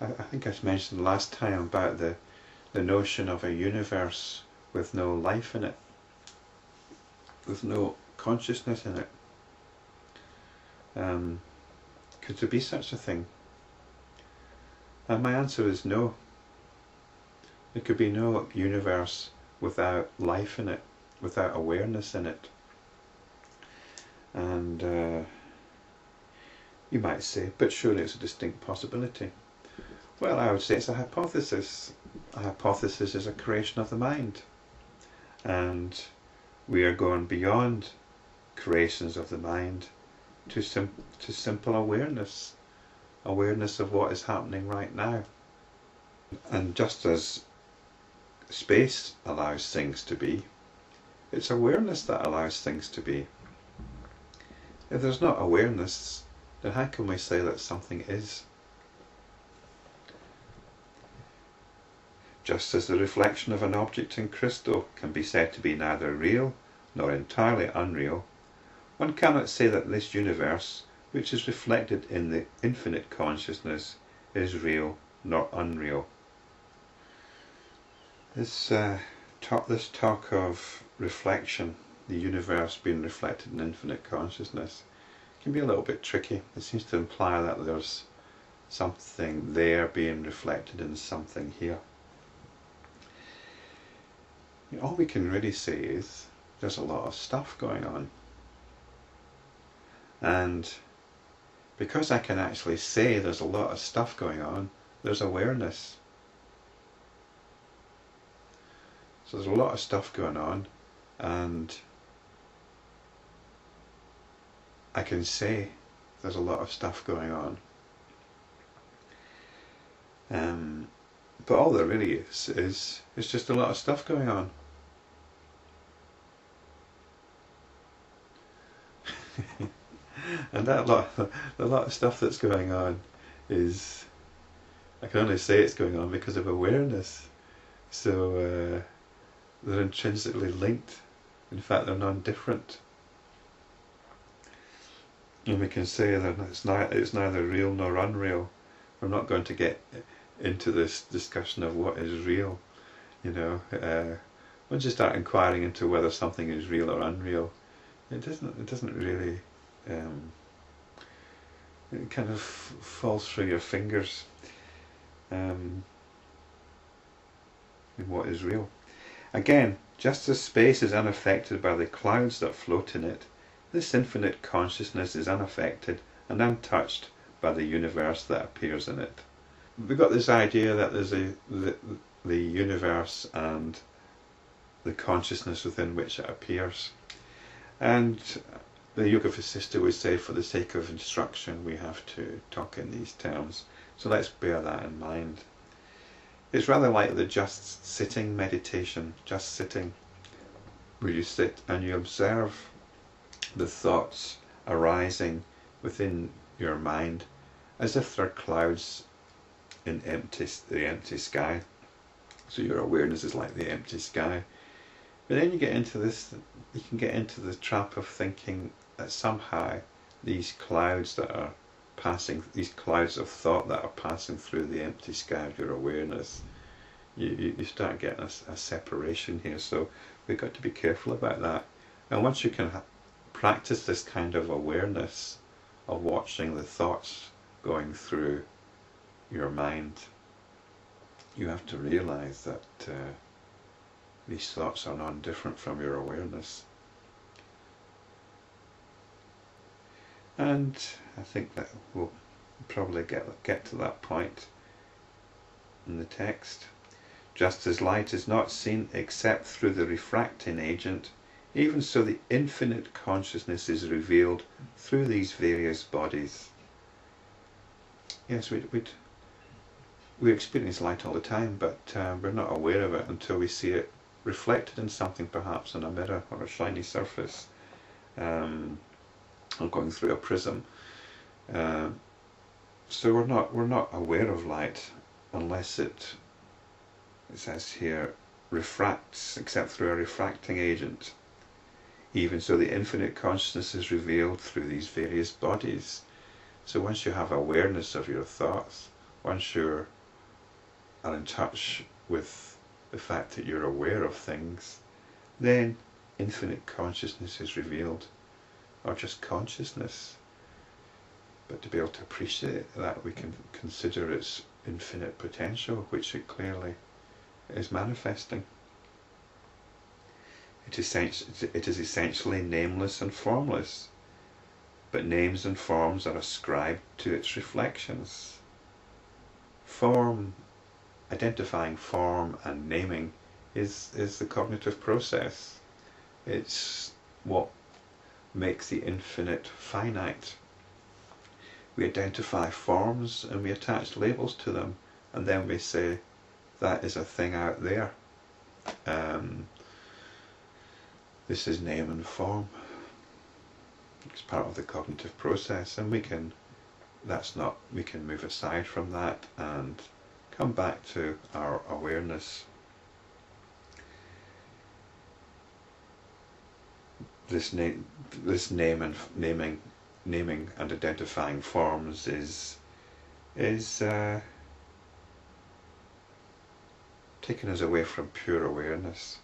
I think I mentioned last time about the notion of a universe with no life in it, with no consciousness in it. Could there be such a thing? And my answer is no. There could be no universe without life in it, without awareness in it. And you might say, but surely it's a distinct possibility. Well, I would say it's a hypothesis. A hypothesis is a creation of the mind. And we are going beyond creations of the mind to simple awareness. Awareness of what is happening right now. And just as space allows things to be, it's awareness that allows things to be. If there's not awareness, then how can we say that something is? Just as the reflection of an object in crystal can be said to be neither real nor entirely unreal, one cannot say that this universe, which is reflected in the infinite consciousness, is real nor unreal. This talk of reflection, the universe being reflected in infinite consciousness, can be a little bit tricky. It seems to imply that there's something there being reflected in something here. All we can really say is there's a lot of stuff going on. And because I can actually say there's a lot of stuff going on, there's awareness. So there's a lot of stuff going on, and I can say there's a lot of stuff going on. But all there really is just a lot of stuff going on. And the lot of stuff that's going on is, I can only say it's going on because of awareness. So they're intrinsically linked. In fact, they're non-different. And we can say that it's neither real nor unreal. We're not going to get into this discussion of what is real. Once you start inquiring into whether something is real or unreal, it doesn't really. It kind of falls through your fingers in what is real. Again, just as space is unaffected by the clouds that float in it, this infinite consciousness is unaffected and untouched by the universe that appears in it. We've got this idea that there's the universe and the consciousness within which it appears. And the Yoga Vasistha would say, for the sake of instruction, we have to talk in these terms. So let's bear that in mind. It's rather like the just sitting meditation, just sitting, where you sit and you observe the thoughts arising within your mind as if they're clouds in the empty sky. So your awareness is like the empty sky. But then you get into this, you can get into the trap of thinking that somehow these clouds that are passing, these clouds of thought that are passing through the empty sky of your awareness, you start getting a separation here. So we've got to be careful about that. And once you can practice this kind of awareness of watching the thoughts going through your mind, you have to realize that these thoughts are not different from your awareness. And I think that we'll probably get to that point in the text. Just as light is not seen except through the refracting agent, even so the infinite consciousness is revealed through these various bodies. Yes, we experience light all the time, but we're not aware of it until we see it reflected in something, perhaps in a mirror or a shiny surface, or going through a prism. So we're not aware of light unless it says here, refracts, except through a refracting agent. Even so the infinite consciousness is revealed through these various bodies. So once you have awareness of your thoughts, once you are in touch with the fact that you're aware of things, then infinite consciousness is revealed, or just consciousness. But to be able to appreciate that, we can consider its infinite potential, which it clearly is manifesting. It is essentially nameless and formless, but names and forms are ascribed to its reflections. Identifying form and naming is the cognitive process. It's what makes the infinite finite. We identify forms and we attach labels to them, and then we say, that is a thing out there. This is name and form. It's part of the cognitive process, and we can move aside from that and come back to our awareness. This naming and identifying forms is taking us away from pure awareness.